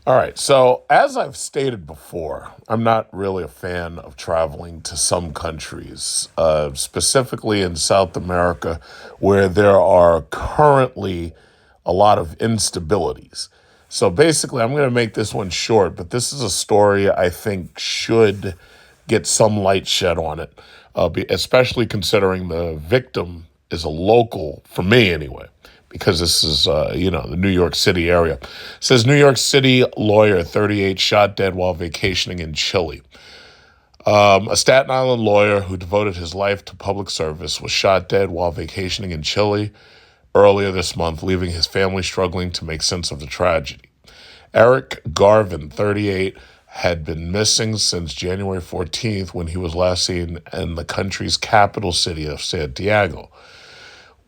All right. So, as I've stated before, I'm not really a fan of traveling to some countries, specifically in South America, where there are currently a lot of instabilities. So, basically, I'm going to make this one short, but this is a story I think should get some light shed on it, especially considering the victim is a local, for me anyway, because this is, the New York City area. It says New York City lawyer, 38, shot dead while vacationing in Chile. A Staten Island lawyer who devoted his life to public service was shot dead while vacationing in Chile earlier this month, leaving his family struggling to make sense of the tragedy. Eric Garvin, 38, had been missing since January 14th when he was last seen in the country's capital city of Santiago.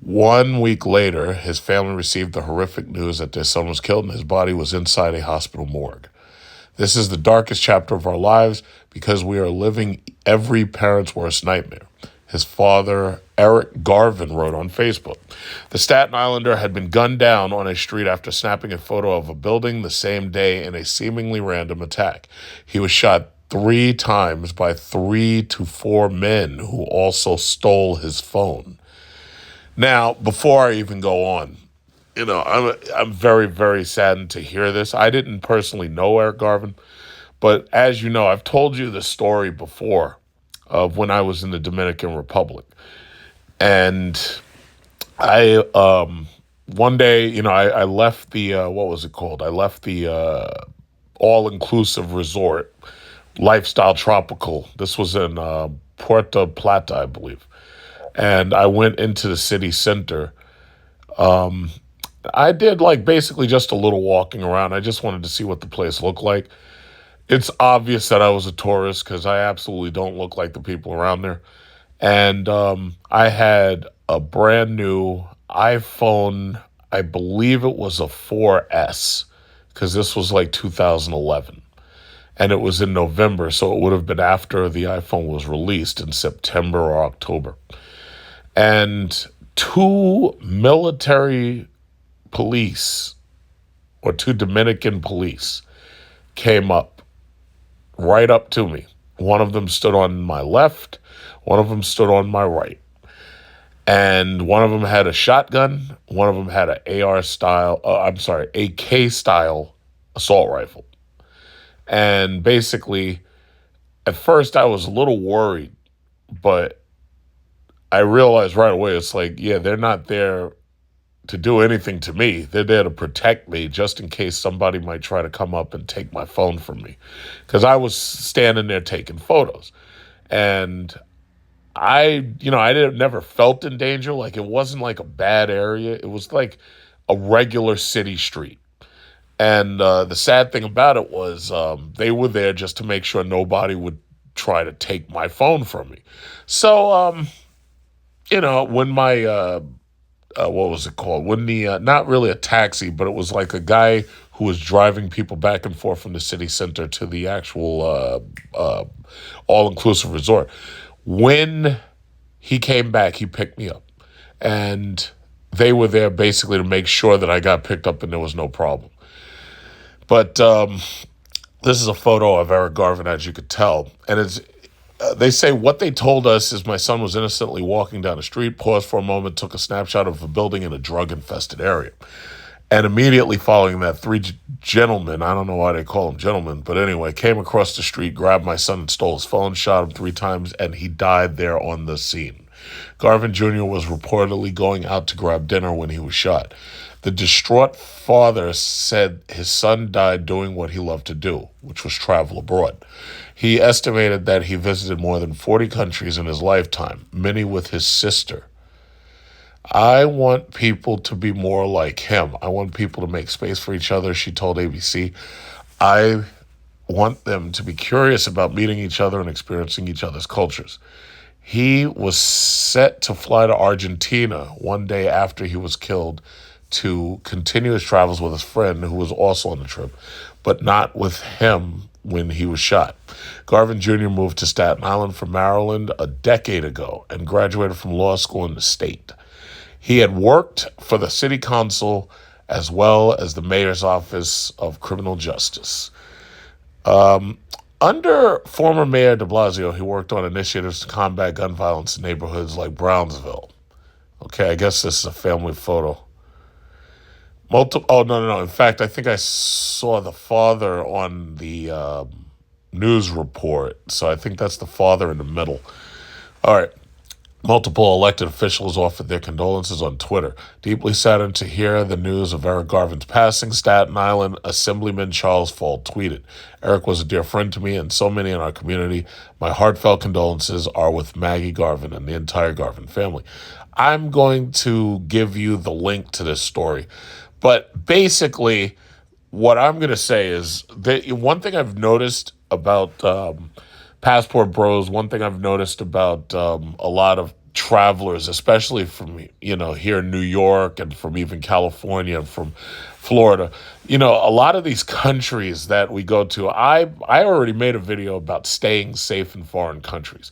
1 week later, his family received the horrific news that their son was killed and his body was inside a hospital morgue. This is the darkest chapter of our lives because we are living every parent's worst nightmare, his father, Eric Garvin, wrote on Facebook. The Staten Islander had been gunned down on a street after snapping a photo of a building the same day in a seemingly random attack. He was shot 3 times by 3 to 4 men who also stole his phone. Now, before I even go on, I'm very, very saddened to hear this. I didn't personally know Eric Garvin, but as you know, I've told you the story before of when I was in the Dominican Republic. And I, one day, I left the, what was it called? I left the all-inclusive resort, Lifestyle Tropical. This was in Puerto Plata, I believe. And I went into the city center. I did basically just a little walking around. I just wanted to see what the place looked like. It's obvious that I was a tourist because I absolutely don't look like the people around there. And I had a brand new iPhone, I believe it was a 4S, because this was 2011. And it was in November, so it would have been after the iPhone was released in September or October. And 2 military police, or 2 Dominican police, came right up to me. One of them stood on my left, one of them stood on my right. And one of them had a shotgun, one of them had an AK style assault rifle. And basically, at first I was a little worried, but I realized right away, it's they're not there to do anything to me. They're there to protect me just in case somebody might try to come up and take my phone from me. Because I was standing there taking photos. And I never felt in danger. It wasn't a bad area. It was a regular city street. And the sad thing about it was they were there just to make sure nobody would try to take my phone from me. So, when my what was it called? When the, not really a taxi, but it was a guy who was driving people back and forth from the city center to the actual all-inclusive resort. When he came back, he picked me up. And they were there basically to make sure that I got picked up and there was no problem. But this is a photo of Eric Garvin, as you could tell. And they say what they told us is my son was innocently walking down the street, paused for a moment, took a snapshot of a building in a drug-infested area. And immediately following that, 3 gentlemen, I don't know why they call them gentlemen, but anyway, came across the street, grabbed my son and stole his phone, shot him 3 times, and he died there on the scene. Garvin Jr. was reportedly going out to grab dinner when he was shot. The distraught father said his son died doing what he loved to do, which was travel abroad. He estimated that he visited more than 40 countries in his lifetime, many with his sister. I want people to be more like him. I want people to make space for each other, she told ABC. I want them to be curious about meeting each other and experiencing each other's cultures. He was set to fly to Argentina one day after he was killed to continue his travels with his friend who was also on the trip, but not with him when he was shot. Garvin Jr. moved to Staten Island from Maryland a decade ago and graduated from law school in the state. He had worked for the city council as well as the Mayor's Office of Criminal Justice. Under former Mayor de Blasio, he worked on initiatives to combat gun violence in neighborhoods like Brownsville. Okay, I guess this is a family photo. Oh, no, no, no. In fact, I think I saw the father on the news report. So I think that's the father in the middle. All right. Multiple elected officials offered their condolences on Twitter. Deeply saddened to hear the news of Eric Garvin's passing, Staten Island Assemblyman Charles Fall tweeted, Eric was a dear friend to me and so many in our community. My heartfelt condolences are with Maggie Garvin and the entire Garvin family. I'm going to give you the link to this story. But basically, what I'm going to say is that one thing I've noticed about Passport Bros, one thing I've noticed about a lot of travelers, especially from, here in New York and from even California, from Florida, a lot of these countries that we go to, I already made a video about staying safe in foreign countries.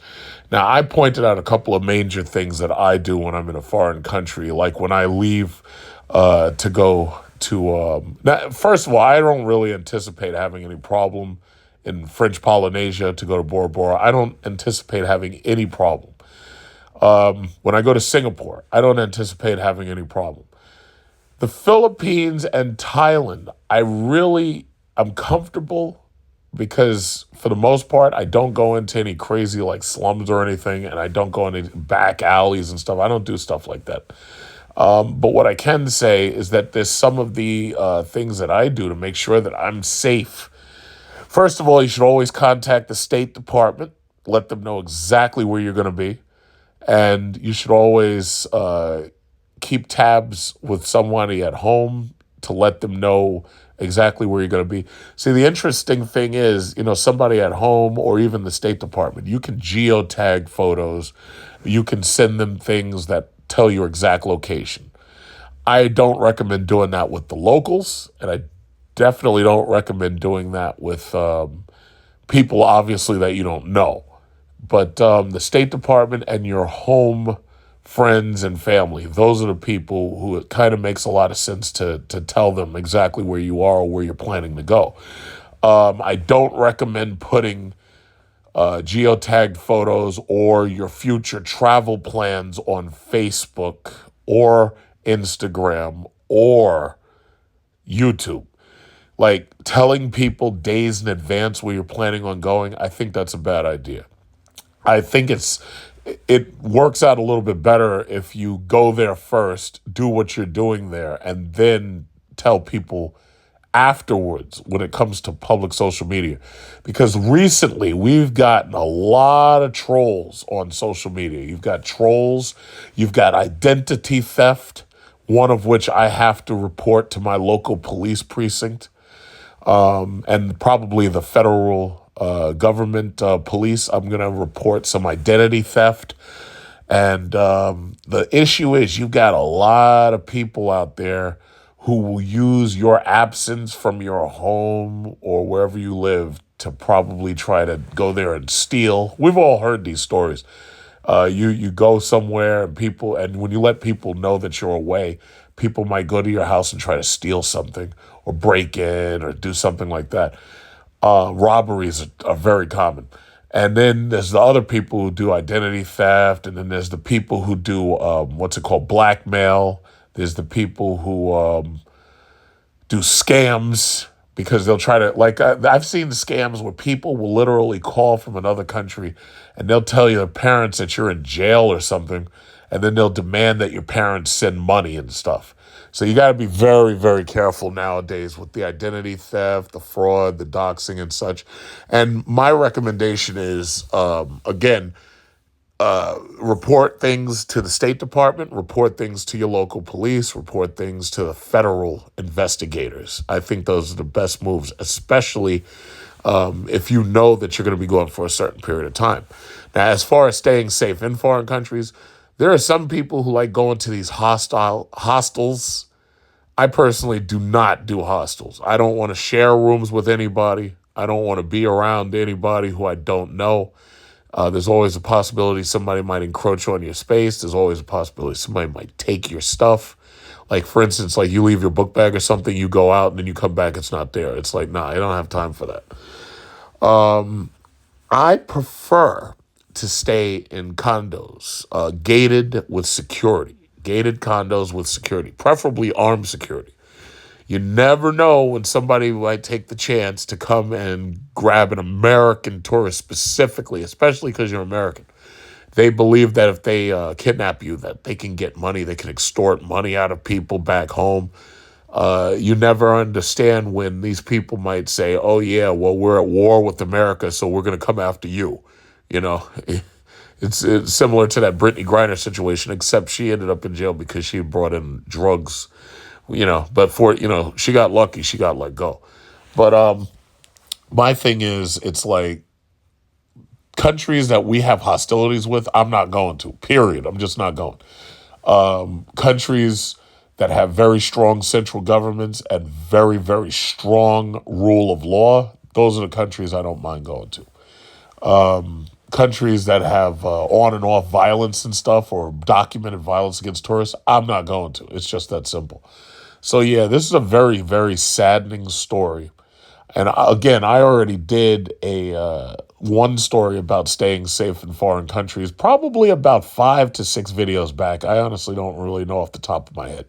Now, I pointed out a couple of major things that I do when I'm in a foreign country, like when I leave to go to, now, first of all, I don't really anticipate having any problem in French Polynesia to go to Bora Bora. I don't anticipate having any problem. When I go to Singapore, I don't anticipate having any problem. The Philippines and Thailand, I'm comfortable because for the most part, I don't go into any crazy like slums or anything, and I don't go into back alleys and stuff. I don't do stuff like that. But what I can say is that there's some of the things that I do to make sure that I'm safe. First of all, you should always contact the State Department, let them know exactly where you're going to be. And you should always keep tabs with somebody at home to let them know exactly where you're going to be. See, the interesting thing is, somebody at home or even the State Department, you can geotag photos. You can send them things that tell your exact location. I don't recommend doing that with the locals, and I definitely don't recommend doing that with people, obviously, that you don't know. But the State Department and your home friends and family, those are the people who it kind of makes a lot of sense to tell them exactly where you are or where you're planning to go. I don't recommend putting geotagged photos or your future travel plans on Facebook or Instagram or YouTube. Like telling people days in advance where you're planning on going, I think that's a bad idea. I think it works out a little bit better if you go there first, do what you're doing there, and then tell people afterwards when it comes to public social media. Because recently we've gotten a lot of trolls on social media. You've got trolls, you've got identity theft, one of which I have to report to my local police precinct, and probably the federal government police. I'm going to report some identity theft. And the issue is you've got a lot of people out there who will use your absence from your home or wherever you live to probably try to go there and steal. We've all heard these stories. You go somewhere and when you let people know that you're away, people might go to your house and try to steal something or break in or do something like that. Robberies are very common. And then there's the other people who do identity theft. And then there's the people who do, what's it called, blackmail. There's the people who do scams because they'll try to, like, I've seen scams where people will literally call from another country and they'll tell your parents that you're in jail or something. And then they'll demand that your parents send money and stuff. So you got to be very, very careful nowadays with the identity theft, the fraud, the doxing and such. And my recommendation is, again, report things to the State Department, report things to your local police, report things to the federal investigators. I think those are the best moves, especially if you know that you're going to be going for a certain period of time. Now, as far as staying safe in foreign countries, there are some people who like going to these hostels. I personally do not do hostels. I don't want to share rooms with anybody. I don't want to be around anybody who I don't know. There's always a possibility somebody might encroach on your space. There's always a possibility somebody might take your stuff. Like, for instance, like you leave your book bag or something, you go out and then you come back, it's not there. It's like, nah, I don't have time for that. I prefer to stay in condos, gated condos with security, preferably armed security. You never know when somebody might take the chance to come and grab an American tourist specifically, especially because you're American. They believe that if they kidnap you, that they can get money, they can extort money out of people back home. You never understand when these people might say, "Oh yeah, well we're at war with America, so we're going to come after you." You know, it's similar to that Brittany Griner situation, except she ended up in jail because she brought in drugs. But she got lucky, she got let go. But my thing is, it's like countries that we have hostilities with, I'm not going to. Period. I'm just not going. Countries that have very strong central governments and very, very strong rule of law, those are the countries I don't mind going to. Countries that have on and off violence and stuff or documented violence against tourists, I'm not going to. It's just that simple. So, yeah, this is a very, very saddening story. And again, I already did a one story about staying safe in foreign countries, probably about 5 to 6 videos back. I honestly don't really know off the top of my head.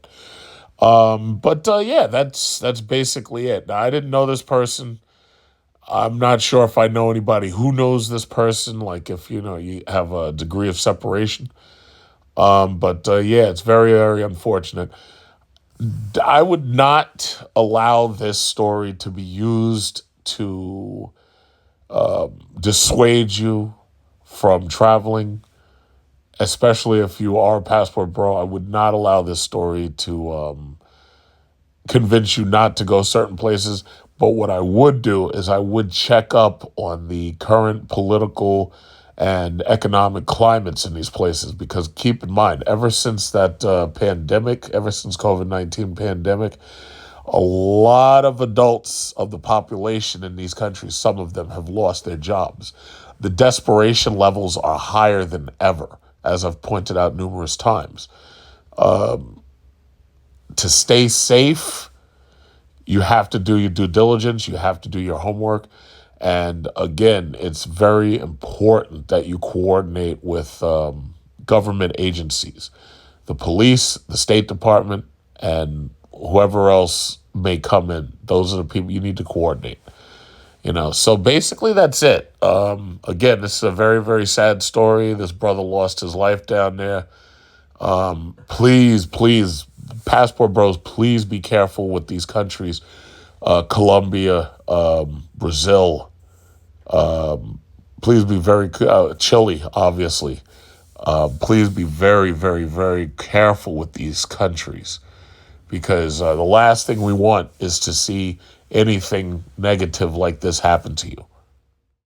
But yeah, that's basically it. Now, I didn't know this person. I'm not sure if I know anybody who knows this person, like if, you have a degree of separation. But yeah, it's very, very unfortunate. I would not allow this story to be used to dissuade you from traveling, especially if you are a passport bro. I would not allow this story to convince you not to go certain places. But what I would do is I would check up on the current political and economic climates in these places, because keep in mind, ever since that pandemic, ever since COVID-19 pandemic, a lot of adults of the population in these countries, some of them have lost their jobs. The desperation levels are higher than ever, as I've pointed out numerous times. To stay safe, you have to do your due diligence. You have to do your homework. And again, it's very important that you coordinate with government agencies, the police, the State Department, and whoever else may come in. Those are the people you need to coordinate. So basically that's it. Again, this is a very, very sad story. This brother lost his life down there. Please, passport bros, please be careful with these countries. Colombia, Brazil. Please be very Chile, obviously. Please be very, very, very careful with these countries, because the last thing we want is to see anything negative like this happen to you.